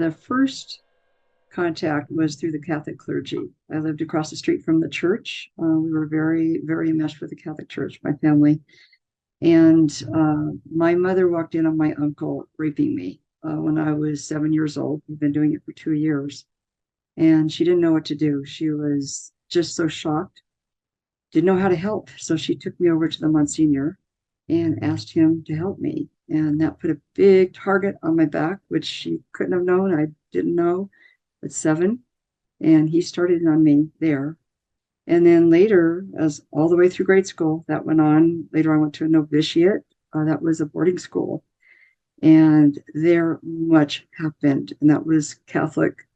The first contact was through the Catholic clergy. I lived across the street from the church. We were very, very enmeshed with the Catholic Church, my family. And my mother walked in on my uncle raping me when I was 7 years old. We've been doing it for 2 years. And she didn't know what to do. She was just so shocked, didn't know how to help. So she took me over to the Monsignor and asked him to help me. And that put a big target on my back, which she couldn't have known. I didn't know at 7. And he started on me there. And then later, as all the way through grade school, that went on. Later, I went to a novitiate. That was a boarding school. And there much happened. And that was Catholic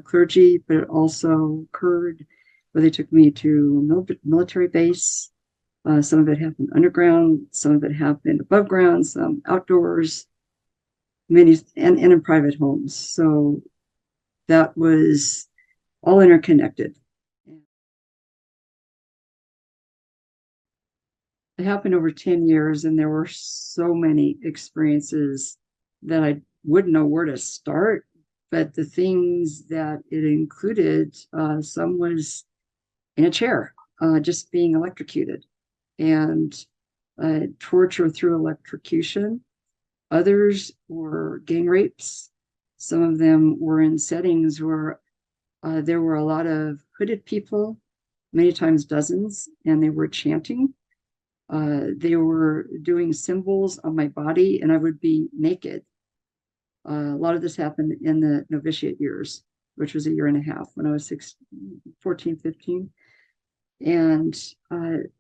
clergy, but it also occurred where they took me to a military base. Some of it happened underground, some of it happened above ground, some outdoors, many, and in private homes. So that was all interconnected. It happened over 10 years, and there were so many experiences that I wouldn't know where to start. But the things that it included, some was in a chair, just being electrocuted, and torture through electrocution. Others were gang rapes. Some of them were in settings where there were a lot of hooded people, many times dozens, and they were chanting. They were doing symbols on my body, and I would be naked. A lot of this happened in the novitiate years, which was a year and a half when I was 14, 15. And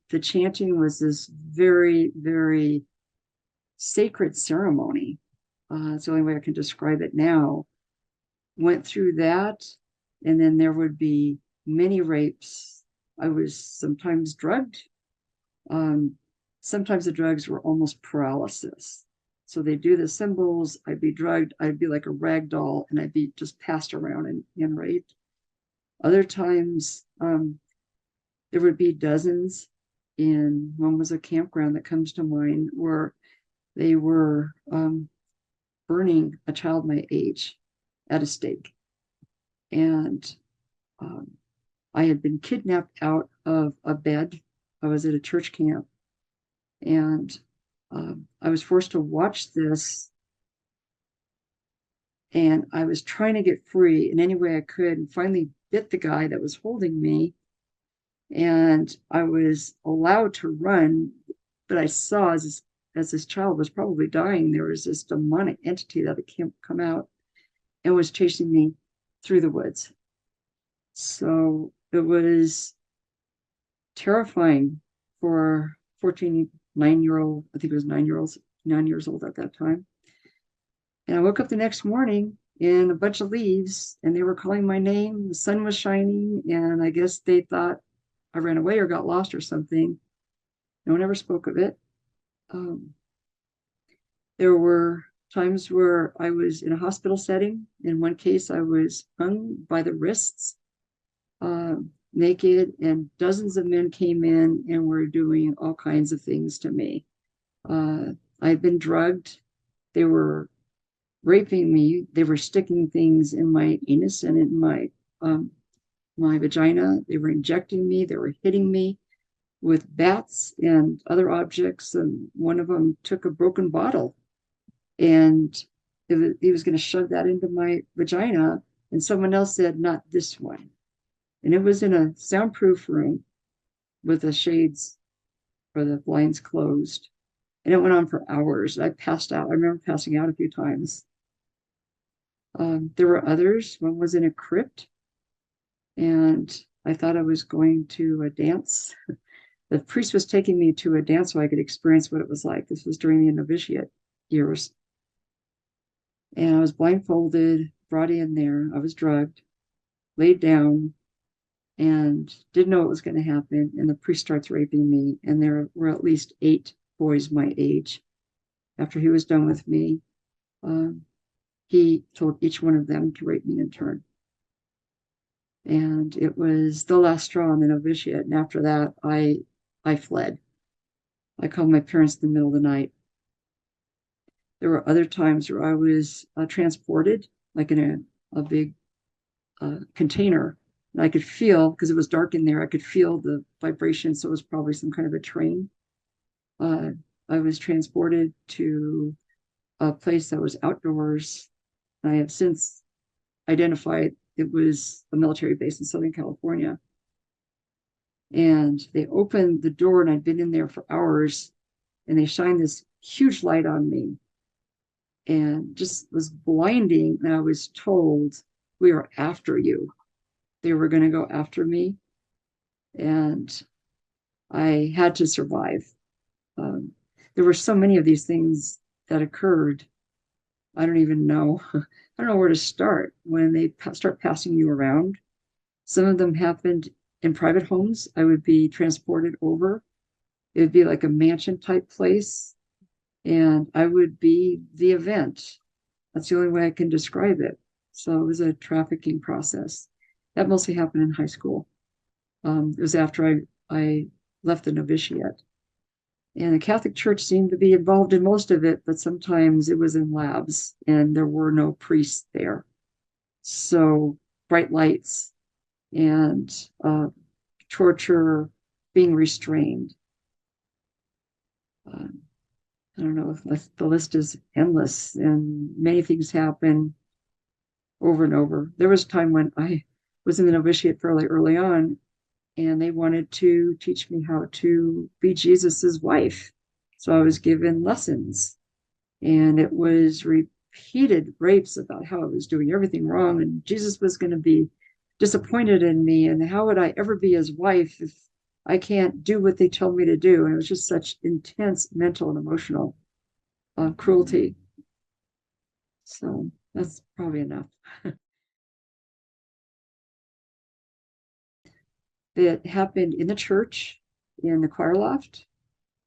the chanting was this very, very sacred ceremony. It's the only way I can describe it now. Went through that, and then there would be many rapes. I was sometimes drugged. Sometimes the drugs were almost paralysis. So they do the symbols, I'd be drugged, I'd be like a rag doll, and I'd be just passed around and raped. Other times, there would be dozens. In one was a campground that comes to mind where they were burning a child my age at a stake. And I had been kidnapped out of a bed. I was at a church camp, and I was forced to watch this. And I was trying to get free in any way I could, and finally bit the guy that was holding me. And I was allowed to run, but I saw as this child was probably dying, there was this demonic entity that had come out and was chasing me through the woods. So it was terrifying for 9-year-old, I think it was 9 years old at that time. And I woke up the next morning in a bunch of leaves, and they were calling my name. The sun was shining, and I guess they thought I ran away or got lost or something. No one ever spoke of it. There were times where I was in a hospital setting. In one case, I was hung by the wrists, naked, and dozens of men came in and were doing all kinds of things to me. I'd been drugged. They were raping me. They were sticking things in my anus and in my vagina. They were injecting me. They were hitting me with bats and other objects. And one of them took a broken bottle, and he was going to shove that into my vagina. And someone else said, "Not this one." And it was in a soundproof room with the shades or the blinds closed. And it went on for hours. I passed out. I remember passing out a few times. There were others. One was in a crypt, and I thought I was going to a dance. The priest was taking me to a dance so I could experience what it was like. This was during the novitiate years. And I was blindfolded, brought in there. I was drugged, laid down, and didn't know what was going to happen. And the priest starts raping me. And there were at least 8 boys my age. After he was done with me, he told each one of them to rape me in turn. And it was the last straw in the novitiate. And after that, I fled. I called my parents in the middle of the night. There were other times where I was transported like in a big container. And I could feel, because it was dark in there, I could feel the vibration. So it was probably some kind of a train. Uh, I was transported to a place that was outdoors. I have since identified it was a military base in Southern California. And they opened the door, and I'd been in there for hours, and they shined this huge light on me and just was blinding. And I was told, we are after you. They were going to go after me, and I had to survive. Um, there were so many of these things that occurred. I don't even know. I don't know where to start when they start passing you around. Some of them happened in private homes. I would be transported over. It would be like a mansion type place, and I would be the event. That's the only way I can describe it. So it was a trafficking process. That mostly happened in high school. It was after I left the novitiate. And the Catholic Church seemed to be involved in most of it, but sometimes it was in labs and there were no priests there. So bright lights and torture, being restrained. Uh, I don't know if the list is endless, and many things happen over and over. There was a time when I was in the novitiate fairly early on, and they wanted to teach me how to be Jesus's wife. So I was given lessons, and it was repeated rapes about how I was doing everything wrong, and Jesus was going to be disappointed in me, and how would I ever be his wife if I can't do what they tell me to do? And it was just such intense mental and emotional cruelty. So that's probably enough. It happened in the church, in the choir loft,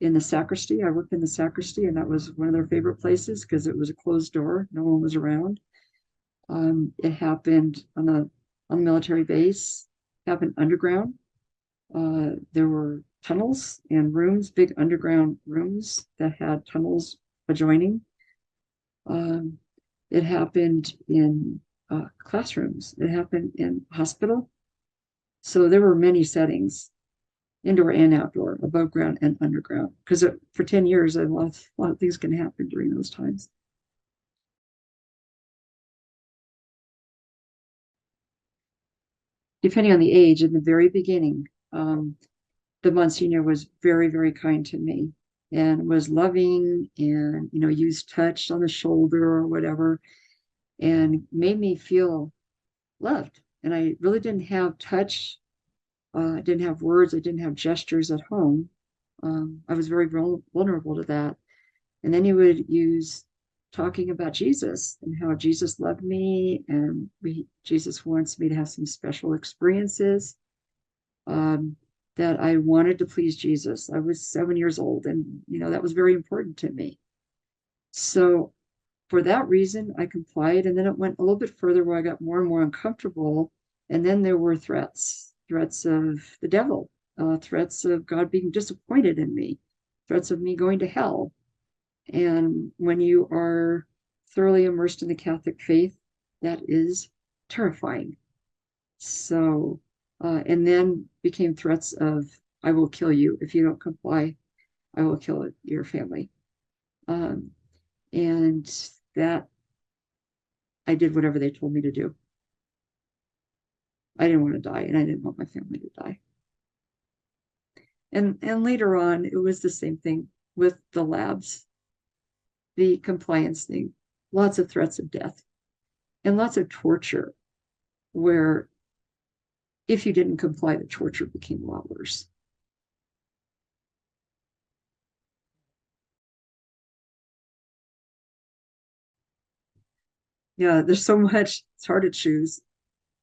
in the sacristy. I worked in the sacristy, and that was one of their favorite places because it was a closed door. No one was around. It happened on the military base. It happened underground. There were tunnels and rooms, big underground rooms that had tunnels adjoining. Um, it happened in classrooms. It happened in hospital. So there were many settings, indoor and outdoor, above ground and underground. Because for 10 years, a lot of things can happen during those times. Depending on the age, in the very beginning, the Monsignor was very, very kind to me and was loving and, used touch on the shoulder or whatever and made me feel loved. And I really didn't have touch. I didn't have words. I didn't have gestures at home. I was very vulnerable to that. And then he would use talking about Jesus and how Jesus loved me, and Jesus wants me to have some special experiences. Um, that I wanted to please Jesus. I was 7 years old, and that was very important to me. So for that reason, I complied, and then it went a little bit further where I got more and more uncomfortable. And then there were threats of the devil, threats of God being disappointed in me, threats of me going to hell. And when you are thoroughly immersed in the Catholic faith, that is terrifying. So, and then became threats of, I will kill you if you don't comply. I will kill your family. Um, and that I did whatever they told me to do. I didn't want to die, and I didn't want my family to die. And later on, it was the same thing with the labs, the compliance thing, lots of threats of death, and lots of torture, where if you didn't comply, the torture became a lot worse. Yeah, there's so much, it's hard to choose.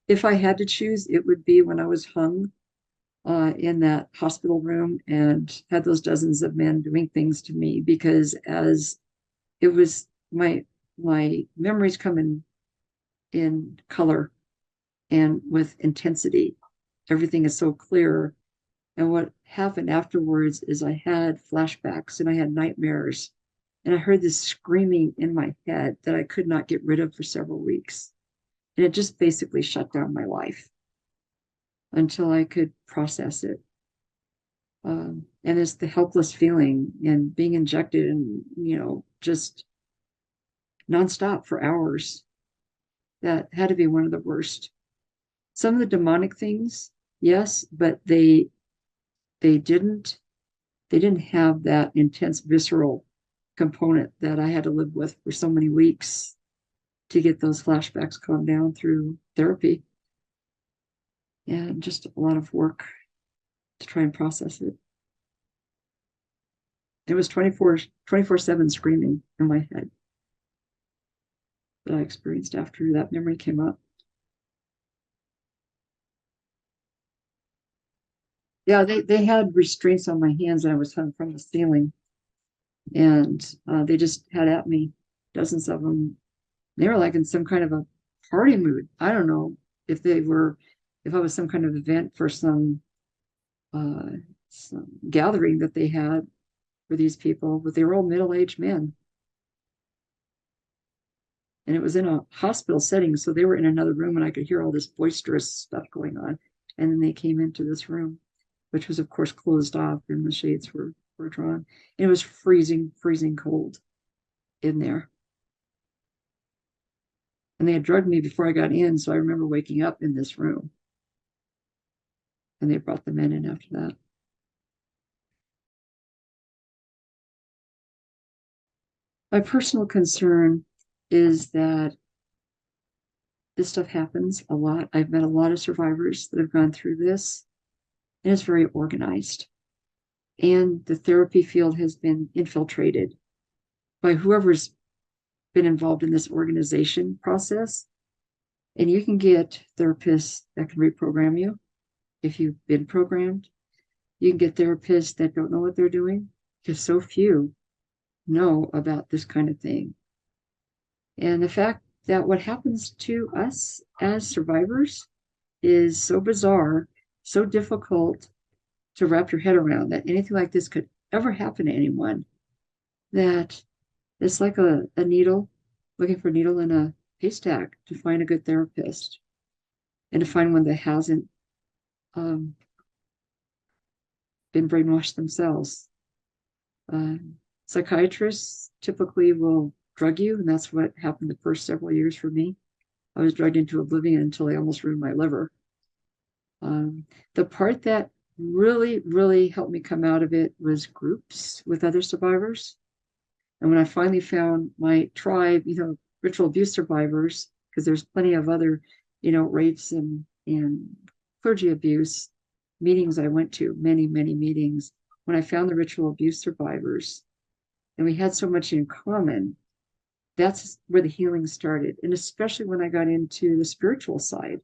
If I had to choose, it would be when I was hung in that hospital room and had those dozens of men doing things to me, because as it was my memories come in color and with intensity. Everything is so clear. And what happened afterwards is I had flashbacks and I had nightmares. And I heard this screaming in my head that I could not get rid of for several weeks. And it just basically shut down my life until I could process it. And it's the helpless feeling and being injected and, just nonstop for hours. That had to be one of the worst. Some of the demonic things, yes, but they didn't they didn't have that intense visceral component that I had to live with for so many weeks to get those flashbacks calmed down through therapy. And just a lot of work to try and process it. It was 24/7 screaming in my head that I experienced after that memory came up. Yeah, they had restraints on my hands and I was hung from the ceiling. And they just had at me, dozens of them. They were like in some kind of a party mood. I don't know if I was some kind of event for uh, some gathering that they had for these people, but they were all middle-aged men. And it was in a hospital setting, so they were in another room and I could hear all this boisterous stuff going on. And then they came into this room, which was of course closed off and the shades were drawn. And it was freezing, freezing cold in there. And they had drugged me before I got in, so I remember waking up in this room. And they brought the men in after that. My personal concern is that this stuff happens a lot. I've met a lot of survivors that have gone through this, and it's very organized. And the therapy field has been infiltrated by whoever's been involved in this organization process. And you can get therapists that can reprogram you if you've been programmed. You can get therapists that don't know what they're doing because so few know about this kind of thing. And the fact that what happens to us as survivors is so bizarre, so difficult to wrap your head around that anything like this could ever happen to anyone, that it's like a needle, looking for a needle in a haystack to find a good therapist and to find one that hasn't um, been brainwashed themselves. Uh, Psychiatrists typically will drug you, and that's what happened the first several years for me. I was drugged into oblivion until they almost ruined my liver. The part that really, really helped me come out of it was groups with other survivors. And when I finally found my tribe, ritual abuse survivors, because there's plenty of other, rapes and clergy abuse meetings I went to, many, many meetings. When I found the ritual abuse survivors, and we had so much in common, that's where the healing started. And especially when I got into the spiritual side,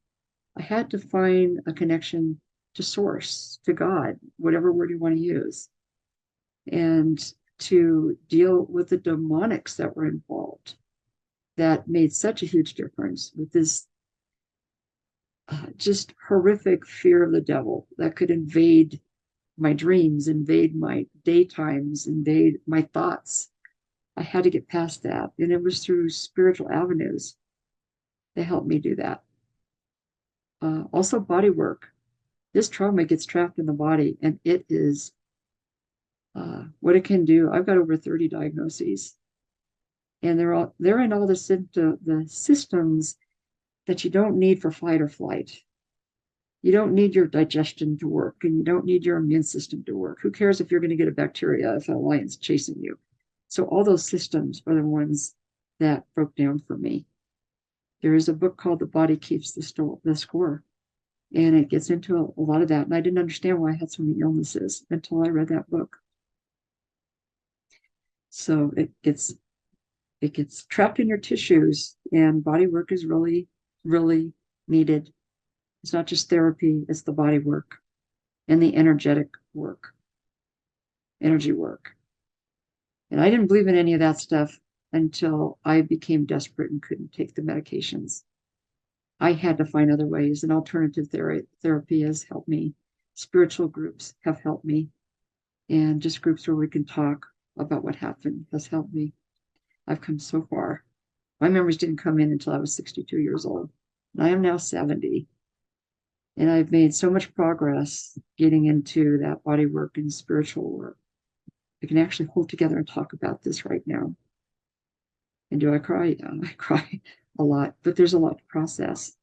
I had to find a connection to source, to God, whatever word you want to use, and to deal with the demonics that were involved. That made such a huge difference with this just horrific fear of the devil that could invade my dreams, invade my daytimes, invade my thoughts. I had to get past that. And it was through spiritual avenues that helped me do that. Also, body work. This trauma gets trapped in the body, and it is what it can do. I've got over 30 diagnoses, and they're in all the systems that you don't need for fight or flight. You don't need your digestion to work, and you don't need your immune system to work. Who cares if you're going to get a bacteria if a lion's chasing you? So all those systems are the ones that broke down for me. There is a book called The Body Keeps the Score, and it gets into a lot of that. And I didn't understand why I had so many illnesses until I read that book. So it gets trapped in your tissues, and body work is really, really needed. It's not just therapy, it's the body work and the energetic work, energy work. And I didn't believe in any of that stuff until I became desperate and couldn't take the medications. I had to find other ways, and alternative therapy has helped me. Spiritual groups have helped me, and just groups where we can talk about what happened has helped me. I've come so far. My memories didn't come in until I was 62 years old. And I am now 70. And I've made so much progress getting into that body work and spiritual work. I can actually hold together and talk about this right now. And do I cry? Yeah, I cry a lot, but there's a lot to process.